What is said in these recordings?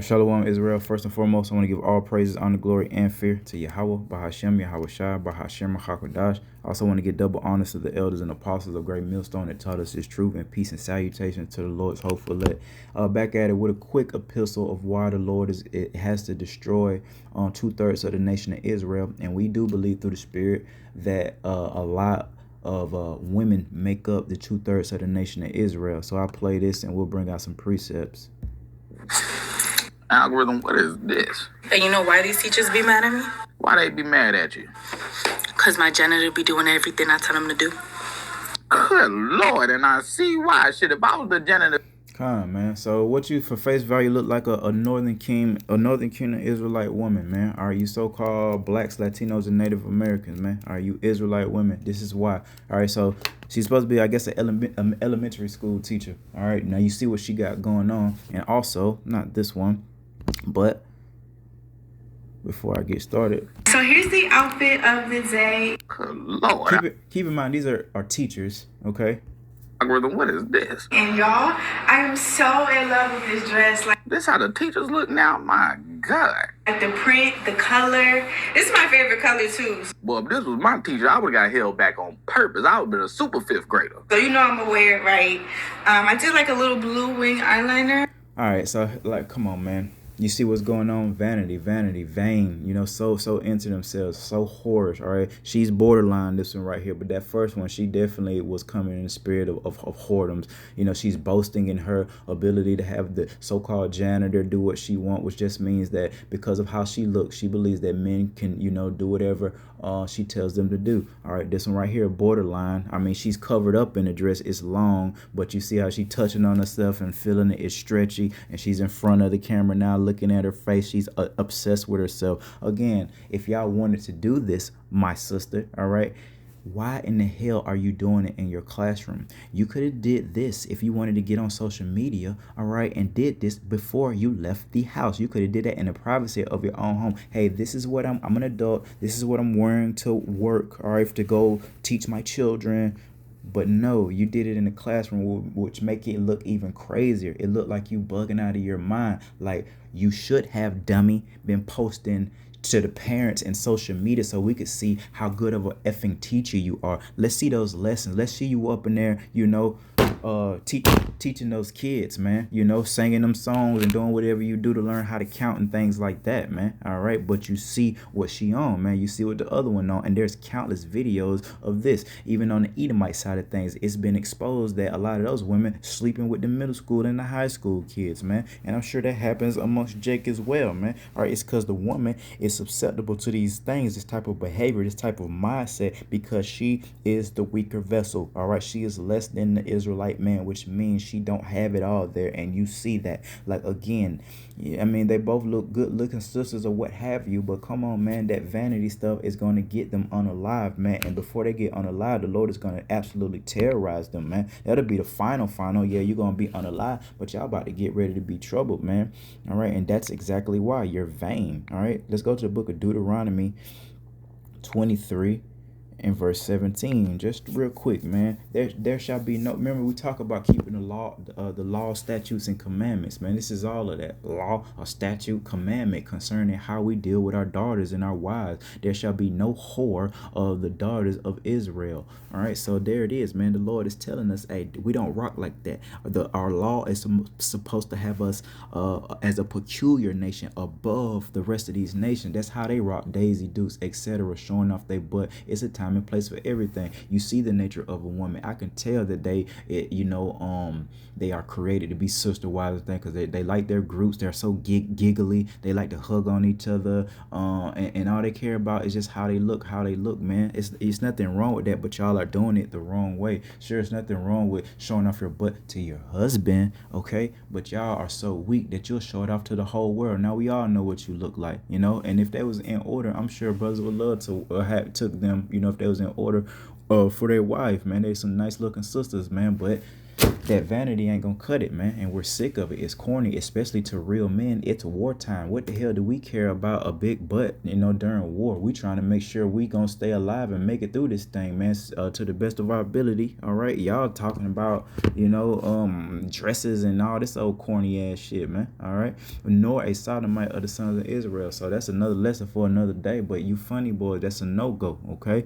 Shalom Israel. First and foremost, I want to give all praises, honor, glory, and fear to Yahweh, Bahashem, Yahweh Shai, Bahashem, Hakodash. I also want to give double honors to the elders and apostles of Great Millstone that taught us this truth, and peace and salutations to the Lord's hopeful elect. Back at it with a quick epistle of why the Lord it has to destroy 2/3 of the nation of Israel. And we do believe through the Spirit that a lot of women make up the 2/3 of the nation of Israel. So I play this and we'll bring out some precepts. Algorithm, what is this? And you know why these teachers be mad at me? Why they be mad at you? Because my janitor be doing everything I tell him to do. Good Lord, and I see why. Shit, if I was the janitor. Come on, man. So what you for face value look like a Northern Kingdom Israelite woman, man? Are you so-called blacks, Latinos, and Native Americans, man? Are you Israelite women? This is why. All right, so she's supposed to be, I guess, an elementary school teacher. All right, now you see what she got going on, and also not this one, but before I get started. So here's the outfit of the day. Good Lord. Keep in mind, these are teachers, okay? Algorithm, what is this? And y'all, I am so in love with this dress. Like This how the teachers look now? My God. the print, the color. This is my favorite color too. Well, if this was my teacher, I would have got held back on purpose. I would have been a super fifth grader. So you know I'm gonna wear it right. I did like a little blue wing eyeliner. All right, so like, come on, man. You see what's going on? Vanity, vain, you know, so into themselves, so whorish, all right? She's borderline this one right here, but that first one, she definitely was coming in the spirit of whoredoms. You know, she's boasting in her ability to have the so-called janitor do what she wants, which just means that because of how she looks, she believes that men can, you know, do whatever she tells them to do. All right, this one right here, borderline. I mean, she's covered up in the dress. It's long, but you see how she touching on herself and feeling it. It's stretchy, and she's in front of the camera now looking at her face. She's obsessed with herself. Again, if y'all wanted to do this, my sister, all right, why in the hell are you doing it in your classroom? You could have did this if you wanted to get on social media, all right, and did this before you left the house. You could have did that in the privacy of your own home. Hey, this is what I'm an adult. This is what I'm wearing to work, all right, to go teach my children. But no, you did it in the classroom, which make it look even crazier. It looked like you bugging out of your mind. Like you should have, dummy, been posting to the parents and social media so we could see how good of a effing teacher you are. Let's see those lessons. Let's see you up in there, you know, teaching those kids, man, you know, singing them songs and doing whatever you do to learn how to count and things like that, man. All right, but you see what she on, man. You see what the other one on, and there's countless videos of this. Even on the Edomite side of things, it's been exposed that a lot of those women sleeping with the middle school and the high school kids, man. And I'm sure that happens amongst Jake as well, man. All right, it's because the woman is susceptible to these things, this type of behavior, this type of mindset, because she is the weaker vessel. All right, she is less than the Israelite man, which means she don't have it all there, and you see that. Like, again, I mean, they both look good looking sisters or what have you, but come on, man, that vanity stuff is going to get them unalive, man. And before they get unalive, the Lord is going to absolutely terrorize them, man. That'll be the final. Yeah, you're going to be unalive, but y'all about to get ready to be troubled, man. All right, and that's exactly why you're vain. All right, let's go to the book of Deuteronomy 23 in verse 17. Just real quick, man. There shall be no, remember we talk about keeping the law, statutes, and commandments, man. This is all of that. Law, a statute, commandment concerning how we deal with our daughters and our wives. There shall be no whore of the daughters of Israel. All right, so there it is, man. The Lord is telling us, hey, we don't rock like that. Our law is supposed to have us as a peculiar nation above the rest of these nations. That's how they rock, Daisy Dukes, etc., showing off their butt. It's a time and place for everything. You see the nature of a woman. I can tell that they are created to be sister wives thing, because they like their groups. They're so giggly. They like to hug on each other, and all they care about is just how they look, man. It's nothing wrong with that, but y'all are doing it the wrong way. Sure, it's nothing wrong with showing off your butt to your husband, okay, but y'all are so weak that you'll show it off to the whole world. Now we all know what you look like, you know, and if that was in order, I'm sure brothers would love to have took them, you know, if they was in order for their wife, man. They some nice looking sisters, man, but that vanity ain't gonna cut it, man. And we're sick of it. It's corny, especially to real men. It's wartime. What the hell do we care about a big butt, during war? We trying to make sure we gonna stay alive and make it through this thing, man, to the best of our ability. All right, y'all talking about, dresses and all this old corny ass shit, man. All right, nor a sodomite of the sons of Israel. So that's another lesson for another day. But you funny boys, that's a no go. Okay,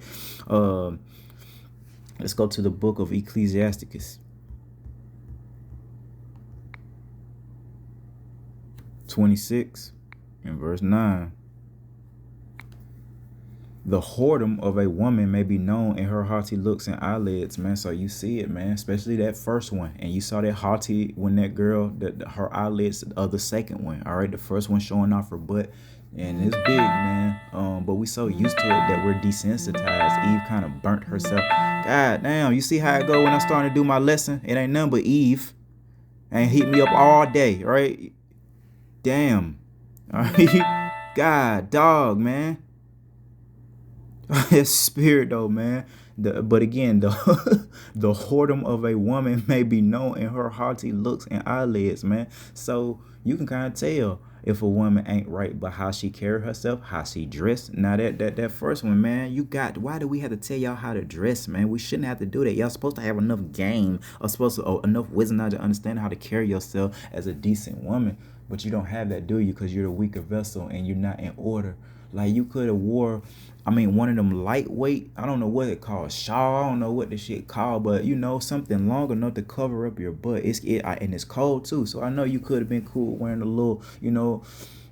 let's go to the book of Ecclesiasticus. 26 and verse 9. The whoredom of a woman may be known in her haughty looks and eyelids, man. So you see it, man, especially that first one. And you saw that haughty when that girl, her eyelids of the second one. All right, the first one showing off her butt. And it's big, man. But we so used to it that we're desensitized. Eve kind of burnt herself. God damn, you see how it go when I'm starting to do my lesson? It ain't nothing but Eve. And heat me up all day, right? Damn. All right. God, dog, man. It's spirit though, man. But again, the whoredom of a woman may be known in her haughty looks and eyelids, man. So you can kind of tell if a woman ain't right, but how she carry herself, how she dress. Now that first one, man, why do we have to tell y'all how to dress, man? We shouldn't have to do that. Y'all supposed to have enough game, or enough wisdom now to understand how to carry yourself as a decent woman. But you don't have that, do you? Because you're a weaker vessel and you're not in order. Like you could have wore, one of them lightweight, I don't know what it called, shawl, I don't know what the shit called, but something long enough to cover up your butt. And it's cold too, so I know you could have been cool wearing a little,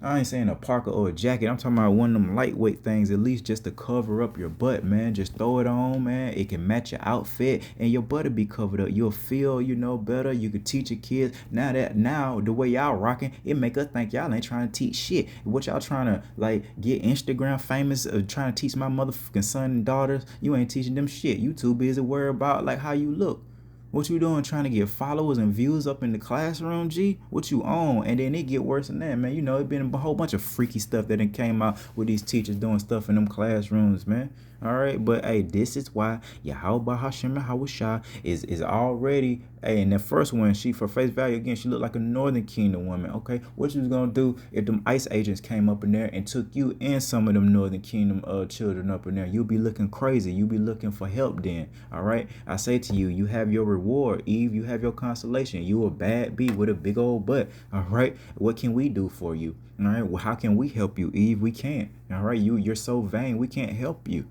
I ain't saying a parka or a jacket. I'm talking about one of them lightweight things, at least just to cover up your butt, man. Just throw it on, man. It can match your outfit, and your butt will be covered up. You'll feel, better. You could teach your kids. Now the way y'all rocking, it make us think y'all ain't trying to teach shit. What y'all trying to get Instagram famous? Trying to teach my motherfucking son and daughters? You ain't teaching them shit. You too busy worried about how you look. What you doing trying to get followers and views up in the classroom, G? What you on? And then it get worse than that, man. It been a whole bunch of freaky stuff that done came out with these teachers doing stuff in them classrooms, man. All right, but hey, this is why Yahweh Hashem Yahushua is already, hey, and the first one, she for face value, again, she looked like a Northern Kingdom woman, okay? What you was gonna do if them ICE agents came up in there and took you and some of them Northern Kingdom children up in there? You'll be looking crazy. You'll be looking for help then, all right? I say to you, you have your reward, Eve. You have your consolation. You a bad bee with a big old butt, all right? What can we do for you, all right? Well, how can we help you, Eve? We can't, all right? You're so vain. We can't help you.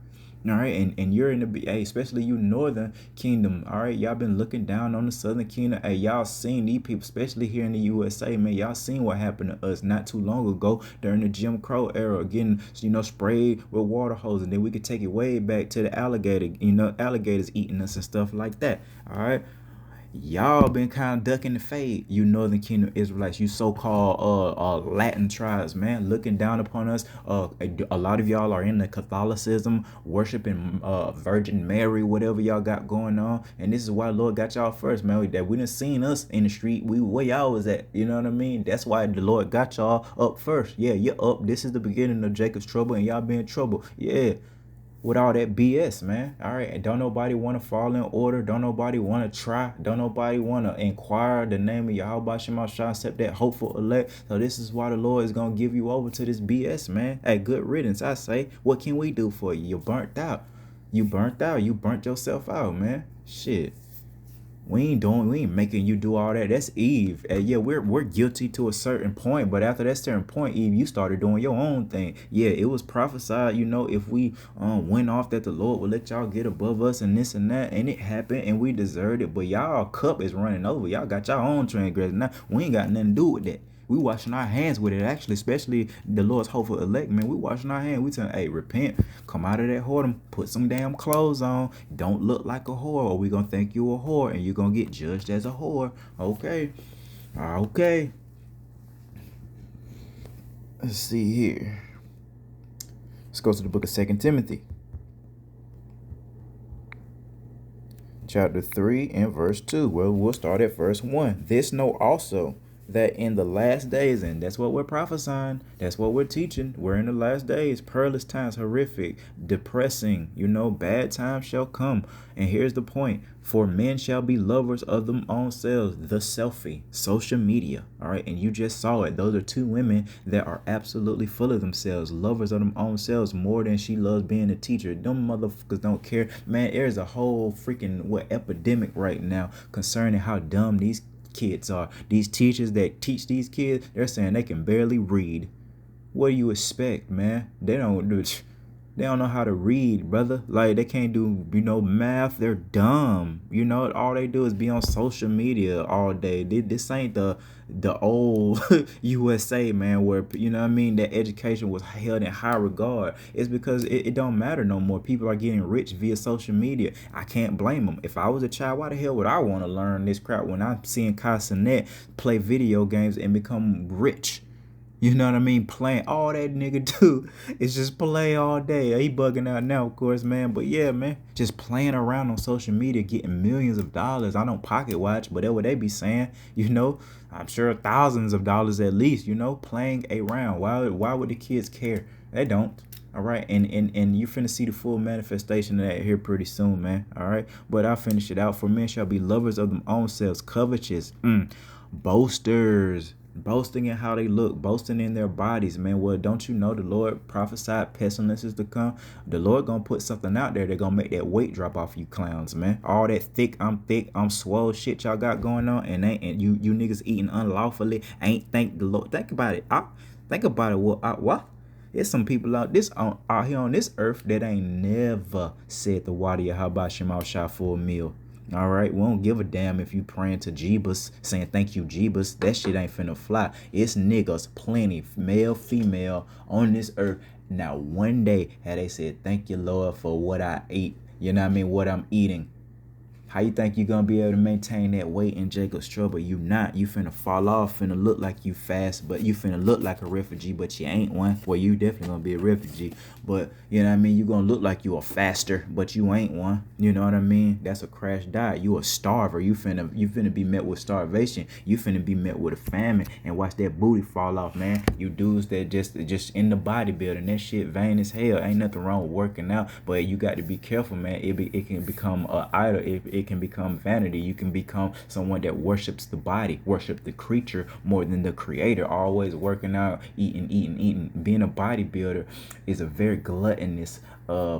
All right, and you're in the, hey, especially you Northern Kingdom, all right, y'all been looking down on the Southern Kingdom. Hey, y'all seen these people, especially here in the USA, man. Y'all seen what happened to us not too long ago during the Jim Crow era, getting sprayed with water hoses. And then we could take it way back to the alligators eating us and stuff like that. All right. Y'all been kind of ducking the fade, you Northern Kingdom Israelites, you so-called Latin tribes, man, looking down upon us. A lot of y'all are in the Catholicism, worshiping Virgin Mary, whatever y'all got going on, and this is why Lord got y'all first, man. That we done seen us in the street, where y'all was at, you know what I mean? That's why the Lord got y'all up first. Yeah, you're up. This is the beginning of Jacob's trouble, and y'all be in trouble. Yeah. With all that BS, man. All right. And don't nobody want to fall in order. Don't nobody want to try. Don't nobody want to inquire the name of Yahweh Shema Shah except that hopeful elect. So this is why the Lord is going to give you over to this BS, man. Hey, good riddance, I say. What can we do for you? You're burnt out. You burnt out. You burnt yourself out, man. Shit. We ain't making you do all that. That's Eve. Yeah, we're guilty to a certain point, but after that certain point, Eve, you started doing your own thing. Yeah, it was prophesied, if we went off that the Lord would let y'all get above us and this and that, and it happened and we deserved it. But y'all cup is running over. Y'all got y'all own transgression. Now we ain't got nothing to do with that. We washing our hands with it, actually, especially the Lord's hopeful elect, man. We washing our hands. We telling, hey, repent, come out of that whoredom, put some damn clothes on, don't look like a whore, or we gonna think you a whore, and you're gonna get judged as a whore. Okay, okay. Let's see here. Let's go to the book of 2 Timothy. Chapter 3 and verse 2. Well, we'll start at verse 1. This know also, that in the last days, and that's what we're prophesying, that's what we're teaching, we're in the last days, perilous times, horrific, depressing, bad times shall come. And here's the point: for men shall be lovers of them own selves, the selfie, social media. All right, and you just saw it. Those are two women that are absolutely full of themselves, lovers of them own selves more than she loves being a teacher. Them motherfuckers don't care, man. There's a whole freaking epidemic right now concerning how dumb these kids are. These teachers that teach these kids, they're saying they can barely read. What do you expect, man? They don't know how to read, brother. Like, they can't do, math. They're dumb. All they do is be on social media all day. This ain't the old USA, man, where, that education was held in high regard. It's because it don't matter no more. People are getting rich via social media. I can't blame them. If I was a child, why the hell would I want to learn this crap when I'm seeing Kai Cenat play video games and become rich? You know what I mean? Playing, all that nigga do is just play all day. He bugging out now, of course, man. But yeah, man, just playing around on social media, getting millions of dollars. I don't pocket watch, but that's what they be saying. I'm sure thousands of dollars at least. Playing around. Why would the kids care? They don't. All right, and you finna see the full manifestation of that here pretty soon, man. All right, but I'll finish it out. For men shall be lovers of them own selves, covetous, boasters. Boasting in how they look, boasting in their bodies, man. Well, don't you know the Lord prophesied pestilences to come? The Lord gonna put something out there that gonna make that weight drop off you clowns, man. All that thick, I'm swole shit y'all got going on, and you niggas eating unlawfully. Ain't thank the Lord. Think about it. Think about it. What? There's some people out here on this earth that ain't never said the Wadi Habashim Shemal Shah for a meal. All right, we don't give a damn if you praying to Jeebus, saying thank you, Jeebus. That shit ain't finna fly. It's niggas, plenty, male, female, on this earth. Now, one day, had they said, thank you, Lord, for what I eat. You know what I mean? What I'm eating. How you think you're going to be able to maintain that weight in Jacob's trouble? You not. You finna fall off, finna look like you fast, but you finna look like a refugee, but you ain't one. Well, you definitely going to be a refugee, but you know what I mean? You going to look like you a faster, but you ain't one. You know what I mean? That's a crash diet. You a starver. You finna be met with starvation. You finna be met with a famine, and watch that booty fall off, man. You dudes that just in the bodybuilding, that shit vain as hell. Ain't nothing wrong with working out, but you got to be careful, man. It can become an idol. It can become vanity. You can become someone that worships the body, worship the creature more than the creator. Always working out, eating. Being a bodybuilder is a very gluttonous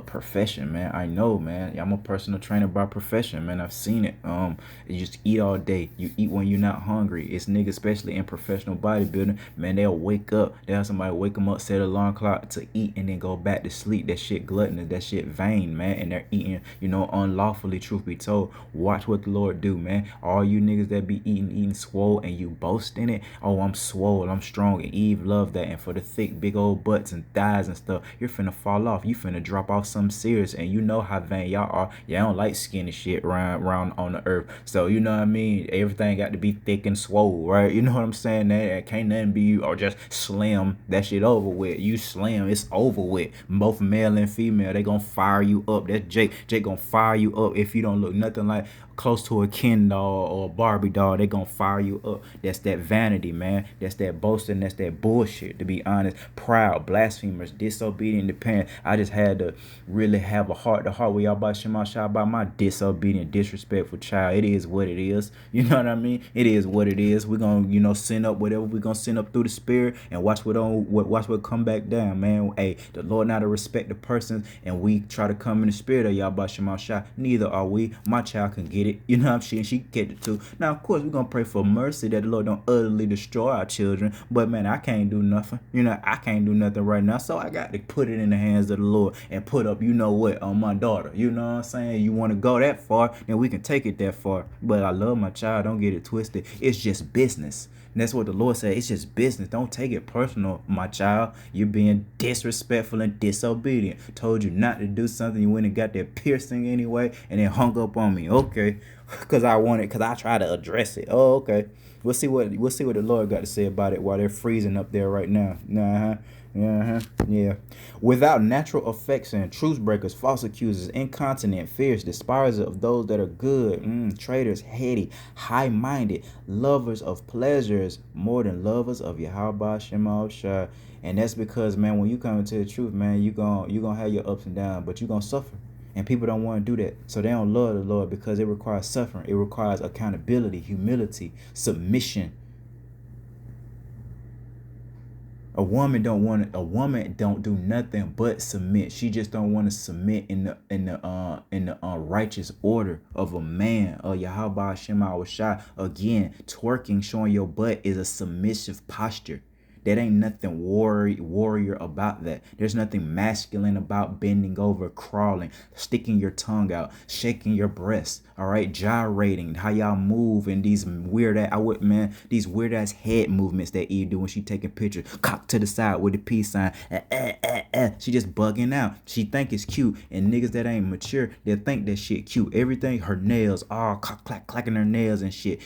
profession, man. I know, man. I'm a personal trainer by profession, man. I've seen it. You just eat all day. You eat when you're not hungry. It's niggas, especially in professional bodybuilding, man. They'll wake up. They'll have somebody wake them up, set an alarm clock to eat, and then go back to sleep. That shit gluttonous. That shit vain, man. And they're eating, unlawfully. Truth be told, watch what the Lord do, man. All you niggas that be eating swole and you boast in it. Oh, I'm swole. I'm strong. And Eve loved that. And for the thick, big old butts and thighs and stuff, you're finna fall off. You finna drop off something serious, and you know how vain y'all are. Y'all don't like skinny shit around on the earth. So you know what I mean? Everything got to be thick and swole, right? You know what I'm saying? That can't nothing be you or just slim. That shit over with. You slim, it's over with. Both male and female, they gonna fire you up. That's Jake. Jake gonna fire you up if you don't look nothing like close to a Ken doll or a Barbie doll. They gonna fire you up. That's that vanity, man. That's that boasting. That's that bullshit, to be honest. Proud, blasphemers, disobedient, dependent. I just had to really have a heart to heart with y'all about Shema Shah, about my disobedient, disrespectful child. It is what it is. You know what I mean? It is what it is. We're gonna send up whatever we're gonna send up through the spirit, and watch what come back down, man. Hey, the Lord not to respect the persons, and we try to come in the spirit of y'all about Shema Shah. Neither are we. My child can get it. You know what I'm saying? She get it too. Now, of course, we're going to pray for mercy that the Lord don't utterly destroy our children. But, man, I can't do nothing. I can't do nothing right now. So I got to put it in the hands of the Lord and put up, on my daughter. You know what I'm saying? You want to go that far, then we can take it that far. But I love my child. Don't get it twisted. It's just business. And that's what the Lord said. It's just business. Don't take it personal, my child. You're being disrespectful and disobedient. Told you not to do something. You went and got that piercing anyway and then hung up on me. Okay. Cause I try to address it. Oh, okay. We'll see what the Lord got to say about it while they're freezing up there right now. Uh-huh. Uh-huh. Yeah. Without natural affection, truth breakers, false accusers, incontinent, fierce, despisers of those that are good, traitors, heady, high-minded, lovers of pleasures more than lovers of Yahweh Shema Shai. And that's because, man, when you come into the truth, man, you gonna have your ups and downs, but you gonna suffer. And people don't want to do that. So they don't love the Lord because it requires suffering. It requires accountability, humility, submission. A woman don't do nothing but submit. She just don't want to submit in the righteous order of a man. Yahweh Shema Shai. Again, twerking, showing your butt is a submissive posture. That ain't nothing warrior about that. There's nothing masculine about bending over, crawling, sticking your tongue out, shaking your breasts, all right, gyrating, how y'all move in these weird ass head movements that Eve do when she taking pictures, cock to the side with the peace sign. She just bugging out. She think it's cute, and niggas that ain't mature, they think that shit cute. Everything, her nails, all clacking her nails and shit.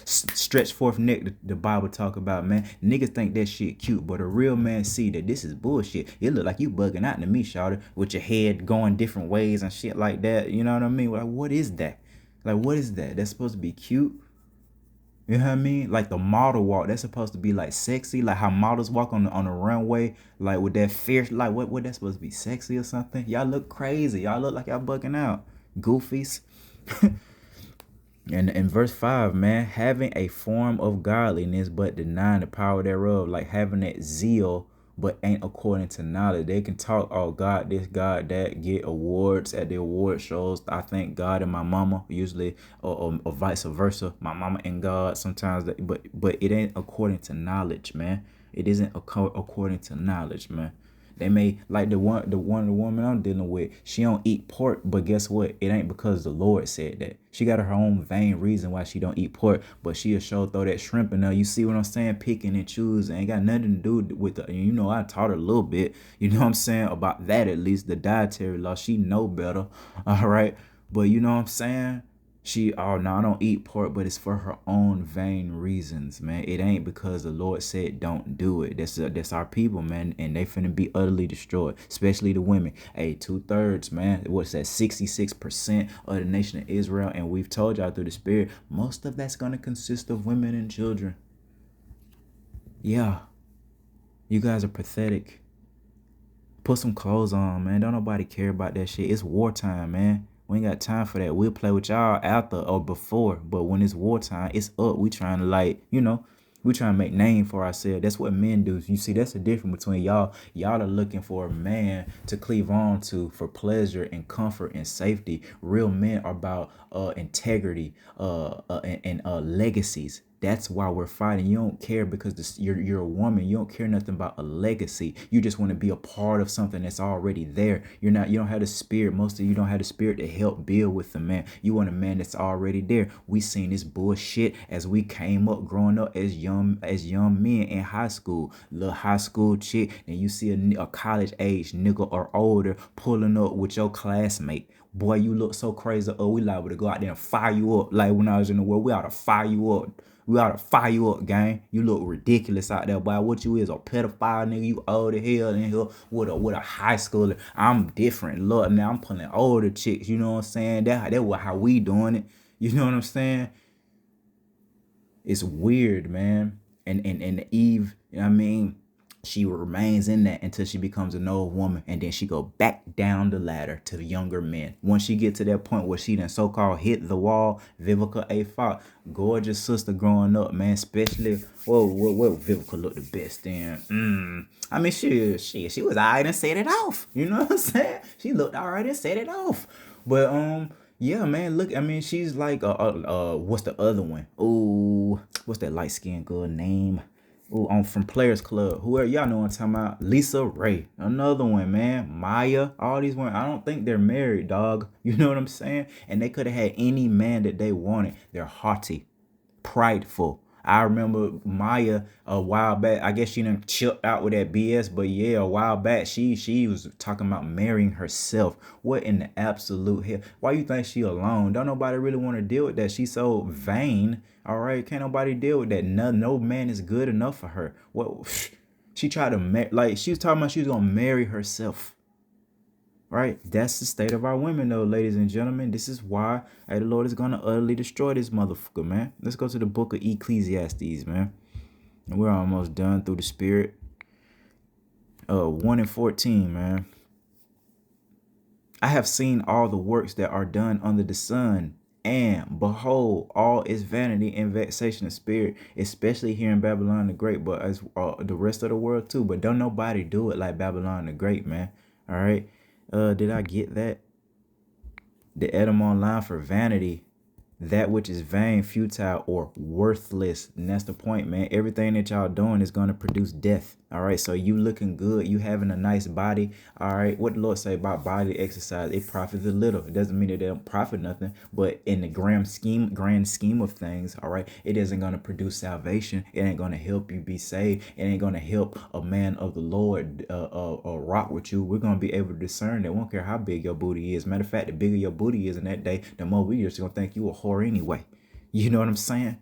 Stretch forth neck. The Bible talk about, man. Niggas think that shit cute, but a real man see that this is bullshit. It look like you bugging out to me, shawty, with your head going different ways and shit like that. You know what I mean? Like, what is that? Like, what is that? That's supposed to be cute? You know what I mean? Like the model walk, that's supposed to be like sexy, like how models walk on the runway, like with that fierce, like what that's supposed to be sexy or something? Y'all look crazy. Y'all look like y'all bugging out. Goofies. And in verse 5, man, having a form of godliness but denying the power thereof, like having that zeal but ain't according to knowledge. They can talk, oh, God this, God that, get awards at the award shows. I thank God and my mama, usually, or vice versa. My mama and God sometimes, but it ain't according to knowledge, man. It isn't according to knowledge, man. They may, like the woman I'm dealing with, she don't eat pork, but guess what? It ain't because the Lord said that. She got her own vain reason why she don't eat pork, but she'll sure throw that shrimp in there. You see what I'm saying? Picking and choosing. Ain't got nothing to do with the, I taught her a little bit, you know what I'm saying? About that, at least, the dietary law. She know better, all right? But you know what I'm saying? I don't eat pork, but it's for her own vain reasons, man. It ain't because the Lord said don't do it. That's our people, man, and they finna be utterly destroyed, especially the women. Hey, 2/3, man. What's that? 66% of the nation of Israel, and we've told y'all through the Spirit, most of that's gonna consist of women and children. Yeah, you guys are pathetic. Put some clothes on, man. Don't nobody care about that shit. It's wartime, man. We ain't got time for that. We'll play with y'all after or before. But when it's wartime, it's up. We trying to we trying to make name for ourselves. That's what men do. You see, that's the difference between y'all. Y'all are looking for a man to cleave on to for pleasure and comfort and safety. Real men are about integrity and legacies. That's why we're fighting. You don't care because you're a woman. You don't care nothing about a legacy. You just want to be a part of something that's already there. You don't have the spirit. Most of you don't have the spirit to help build with the man. You want a man that's already there. We seen this bullshit as we came up growing up as young men in high school. Little high school chick, and you see a college age nigga or older pulling up with your classmate. Boy, you look so crazy. Oh, we liable to go out there and fire you up. Like when I was in the world, we ought to fire you up. We ought to fire you up, gang. You look ridiculous out there, boy. What you is, a pedophile nigga? You old as hell in here with a high schooler. I'm different. Look, now I'm pulling older chicks. You know what I'm saying? That how we doing it. You know what I'm saying? It's weird, man. And Eve, you know what I mean? She remains in that until she becomes an old woman, and then she go back down the ladder to the younger men. Once she get to that point where she done so-called hit the wall, Vivica A. Fox, gorgeous sister growing up, man. Especially, what Vivica looked the best in. I mean, she was alright and set it off. You know what I'm saying? She looked alright and set it off. But yeah, man. Look, I mean, she's like what's the other one? Ooh, what's that light skinned girl name? Ooh, from Players Club. Whoever, y'all know what I'm talking about. Lisa Ray. Another one, man. Maya. All these women. I don't think they're married, dog. You know what I'm saying? And they could have had any man that they wanted. They're haughty, prideful, I remember Maya a while back. I guess she done chipped out with that BS, but yeah, a while back she was talking about marrying herself. What in the absolute hell? Why you think she alone? Don't nobody really want to deal with that. She's so vain. All right, can't nobody deal with that. No man is good enough for her. What? She tried to like she was talking about she was gonna marry herself. Right? That's the state of our women, though, ladies and gentlemen. This is why the Lord is going to utterly destroy this motherfucker, man. Let's go to the book of Ecclesiastes, man. And we're almost done through the spirit. 1 and 14, man. I have seen all the works that are done under the sun, and behold, all is vanity and vexation of spirit, especially here in Babylon the Great, but as the rest of the world too. But don't nobody do it like Babylon the Great, man. All right. Did I get that? The Edom online for vanity, that which is vain, futile, or worthless. And that's the point, man. Everything that y'all doing is going to produce death. All right. So you looking good, you having a nice body. All right. What the Lord say about body exercise? It profits a little. It doesn't mean that they don't profit nothing, but in the grand scheme of things, all right, it isn't going to produce salvation. It ain't going to help you be saved. It ain't going to help a man of the Lord rock with you. We're going to be able to discern that. We don't care how big your booty is. Matter of fact, the bigger your booty is in that day, the more we just going to think you a whore anyway. You know what I'm saying?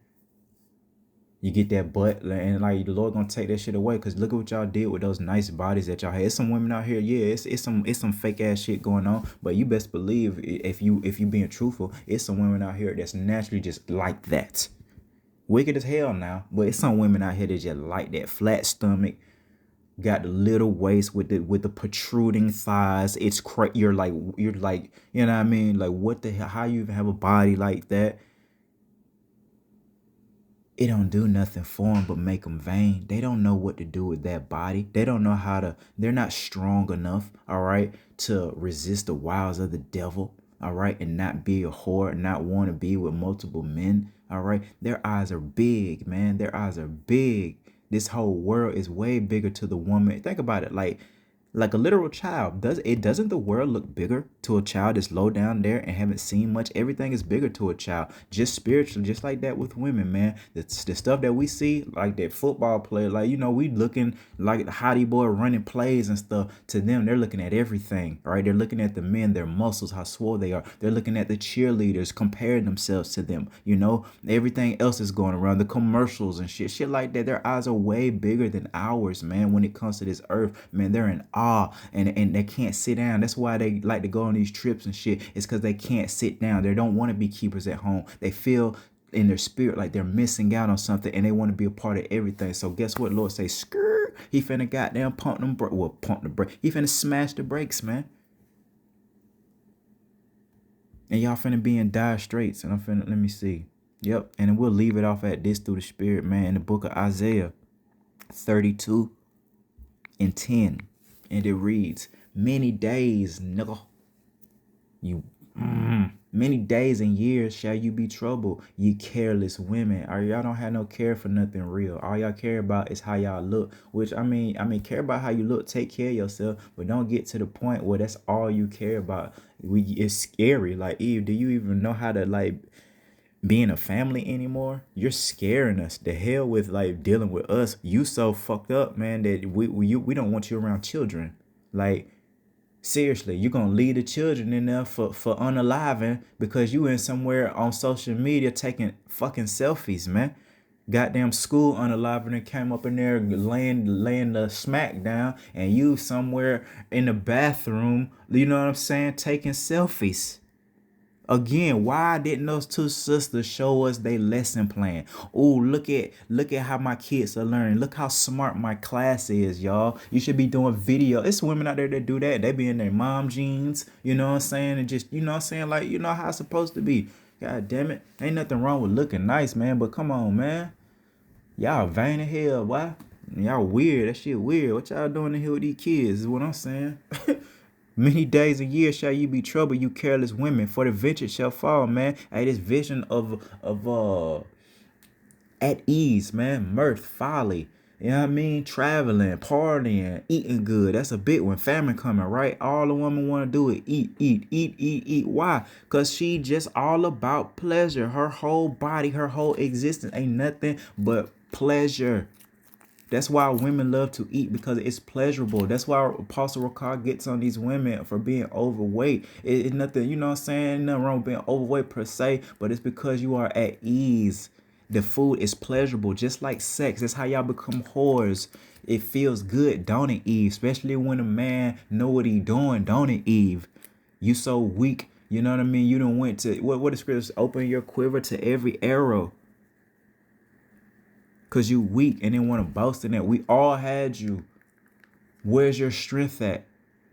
You get that butt, and like the Lord gonna take that shit away. Cause look at what y'all did with those nice bodies that y'all had. It's some women out here, yeah, it's some fake ass shit going on. But you best believe if you being truthful, it's some women out here that's naturally just like that. Wicked as hell now, but it's some women out here that just like that flat stomach, got the little waist with the protruding thighs. It's you're like, you know what I mean? Like what the hell? How you even have a body like that? It don't do nothing for them but make them vain. They don't know what to do with that body. They don't know how to, they're not strong enough, all right, to resist the wiles of the devil, all right, and not be a whore, and not want to be with multiple men, all right. Their eyes are big, man. Their eyes are big. This whole world is way bigger to the woman. Think about it, like a literal child. Doesn't the world look bigger to a child that's low down there and haven't seen much? Everything is bigger to a child, just spiritually, just like that with women, man. The stuff that we see, like that football player, like, you know, we looking like the hottie boy running plays and stuff. To them, they're looking at everything, right? They're looking at the men, their muscles, how swole they are. They're looking at the cheerleaders, comparing themselves to them. You know, everything else is going around, the commercials and shit like that. Their eyes are way bigger than ours, man. When it comes to this earth, man, they're in awe. And they can't sit down. That's why they like to go on these trips and shit. It's because they can't sit down. They don't want to be keepers at home. They feel in their spirit like they're missing out on something, and they want to be a part of everything. So guess what? Lord say, skirt. He finna goddamn pump the brake. He finna smash the brakes, man. And y'all finna be in dire straits. And I'm finna, let me see. Yep. And then we'll leave it off at this through the spirit, man. In the book of Isaiah 32 and 10. And it reads, many days, nigga, many days and years shall you be troubled, ye careless women. Y'all don't have no care for nothing real. All y'all care about is how y'all look. Which I mean, care about how you look. Take care of yourself, but don't get to the point where that's all you care about. It's scary. Like, Eve, do you even know how to like be in a family anymore? You're scaring us. The hell with like dealing with us. You so fucked up, man, that we don't want you around children. Like, seriously, you're gonna leave the children in there for unaliving because you in somewhere on social media taking fucking selfies, man. Goddamn school unaliving and came up in there laying the smack down, and you somewhere in the bathroom, you know what I'm saying, taking selfies. Again, why didn't those two sisters show us their lesson plan? Oh, look at how my kids are learning. Look how smart my class is, y'all. You should be doing video. It's women out there that do that. They be in their mom jeans, you know what I'm saying? And just, you know what I'm saying? Like, you know how it's supposed to be. God damn it. Ain't nothing wrong with looking nice, man. But come on, man. Y'all vain as hell, boy. Y'all weird. That shit weird. What y'all doing in here with these kids is what I'm saying. Many days and years shall you be troubled, you careless women, for the venture shall fall, man. Hey, this vision of at ease, man, mirth, folly, You know what I mean? Traveling, partying, eating good. That's a big one. Famine coming, right? All the woman want to do is eat, eat, eat, eat, eat. Why? Because she just all about pleasure. Her whole body, her whole existence ain't nothing but pleasure. That's why women love to eat, because it's pleasurable. That's why Apostle Ricard gets on these women for being overweight. It's nothing, you know what I'm saying? Nothing wrong with being overweight per se, but it's because you are at ease. The food is pleasurable, just like sex. That's how y'all become whores. It feels good, don't it, Eve? Especially when a man know what he doing, don't it, Eve? You so weak, you know what I mean? You done went to, what the scriptures, open your quiver to every arrow. Because you weak and didn't want to boast in that. We all had you. Where's your strength at?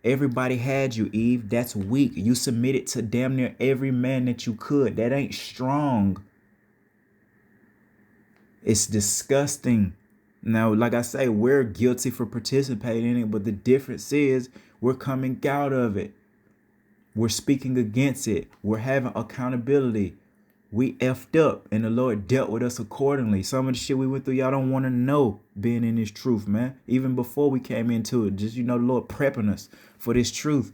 Everybody had you, Eve. That's weak. You submitted to damn near every man that you could. That ain't strong. It's disgusting. Now, like I say, we're guilty for participating in it, but the difference is we're coming out of it. We're speaking against it. We're having accountability. We effed up and the Lord dealt with us accordingly. Some of the shit we went through, y'all don't want to know being in this truth, man. Even before we came into it, just, you know, the Lord prepping us for this truth.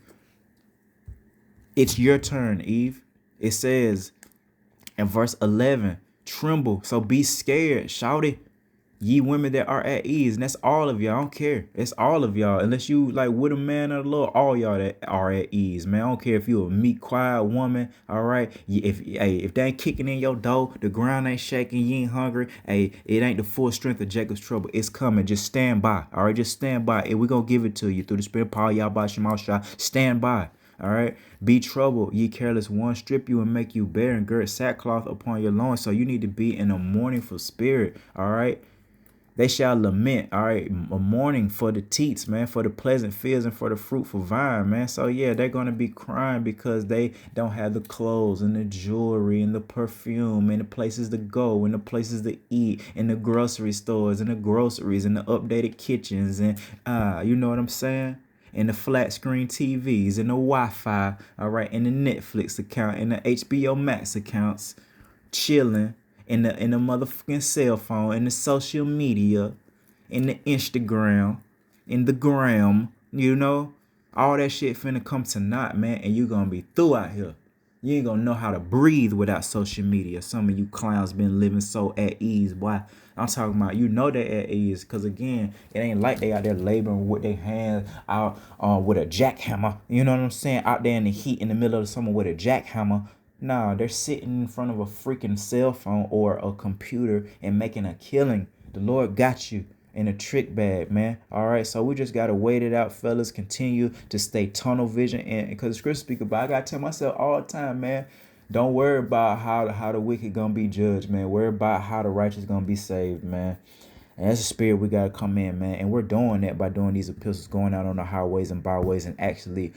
It's your turn, Eve. It says in verse 11, tremble, so be scared, shout it, ye women that are at ease. And that's all of y'all. I don't care. It's all of y'all. Unless you like with a man of the Lord, all y'all that are at ease, man. I don't care if you a meek, quiet woman. All right. If they ain't kicking in your door, the ground ain't shaking, you ain't hungry. Hey, it ain't the full strength of Jacob's trouble. It's coming. Just stand by. All right. Just stand by. And we're gonna give it to you through the Spirit of power. Y'all by Shemashah. Stand by. All right. Be troubled, ye careless one. Strip you and make you bare and gird sackcloth upon your loins. So you need to be in a mournful spirit. All right. They shall lament, all right, a mourning for the teats, man, for the pleasant fields and for the fruitful vine, man. So, yeah, they're going to be crying because they don't have the clothes and the jewelry and the perfume and the places to go and the places to eat and the grocery stores and the groceries and the updated kitchens and, you know what I'm saying? And the flat screen TVs and the Wi-Fi, all right, and the Netflix account and the HBO Max accounts, chilling. In the motherfucking cell phone, in the social media, in the Instagram, in the gram, you know, all that shit finna come to naught, man, and you gonna be through out here. You ain't gonna know how to breathe without social media. Some of you clowns been living so at ease, boy. I'm talking about, you know, they at ease, because again, it ain't like they out there laboring with their hands out with a jackhammer. You know what I'm saying? Out there in the heat in the middle of summer with a jackhammer. Nah, they're sitting in front of a freaking cell phone or a computer and making a killing. The Lord got you in a trick bag, man. All right, so we just got to wait it out, fellas. Continue to stay tunnel vision. And because the scripture speak about, I got to tell myself all the time, man, don't worry about how the wicked going to be judged, man. Worry about how the righteous going to be saved, man. And that's the spirit we got to come in, man. And we're doing that by doing these epistles, going out on the highways and byways and actually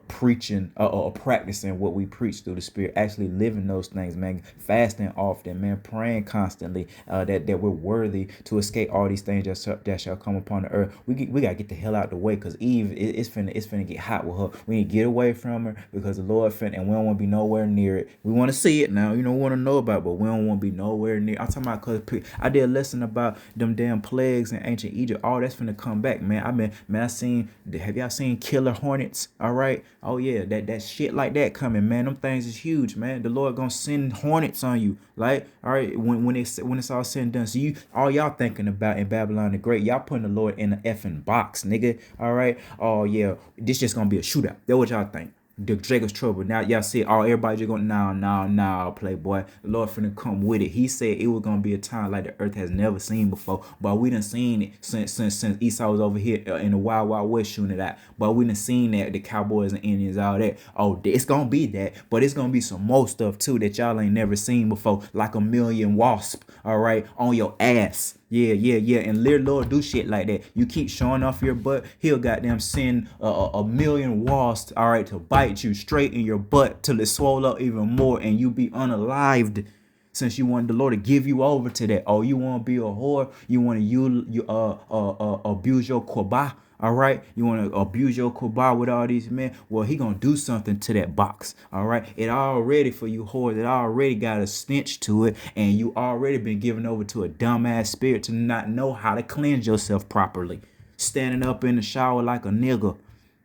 preaching or practicing what we preach through the Spirit, actually living those things, man. Fasting often, man. Praying constantly that we're worthy to escape all these things that shall come upon the earth. We got to get the hell out the way, because Eve, it's finna get hot with her. We need to get away from her because the Lord and we don't want to be nowhere near it. We want to see it now, you know, we want to know about it, but we don't want to be nowhere near. I'm talking about, because I did a lesson about them damn plagues in ancient Egypt. All that's finna come back, man. Have y'all seen killer hornets? All right. Oh yeah, that shit like that coming, man. Them things is huge, man. The Lord gonna send hornets on you, like, all right, when it's all said and done. So all y'all thinking about in Babylon the Great, y'all putting the Lord in an effing box, nigga. All right. Oh yeah, this just gonna be a shootout. That's what y'all think. The Jacob's trouble. Now y'all see, everybody just going, nah, playboy. The Lord finna come with it. He said it was gonna be a time like the earth has never seen before. But we done seen it since Esau was over here in the Wild Wild West shooting it out. But we done seen that, the Cowboys and Indians, all that. Oh, it's gonna be that. But it's gonna be some more stuff too that y'all ain't never seen before. Like a million wasp, all right, on your ass. Yeah. And Lord do shit like that. You keep showing off your butt, he'll goddamn send a million wasps, all right, to bite you straight in your butt till it swell up even more and you be unalived. Since you want the Lord to give you over to that. Oh, you want to be a whore? You want to abuse your Quba? All right, you want to abuse your Quba with all these men? Well, he gonna do something to that box. All right, it already for you whores. It already got a stench to it, and you already been given over to a dumbass spirit to not know how to cleanse yourself properly. Standing up in the shower like a nigga.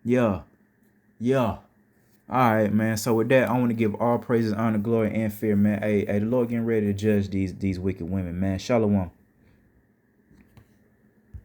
Yeah, yeah. All right, man. So with that, I want to give all praises, honor, glory, and fear, man. Hey, the Lord getting ready to judge these wicked women, man. Shalom.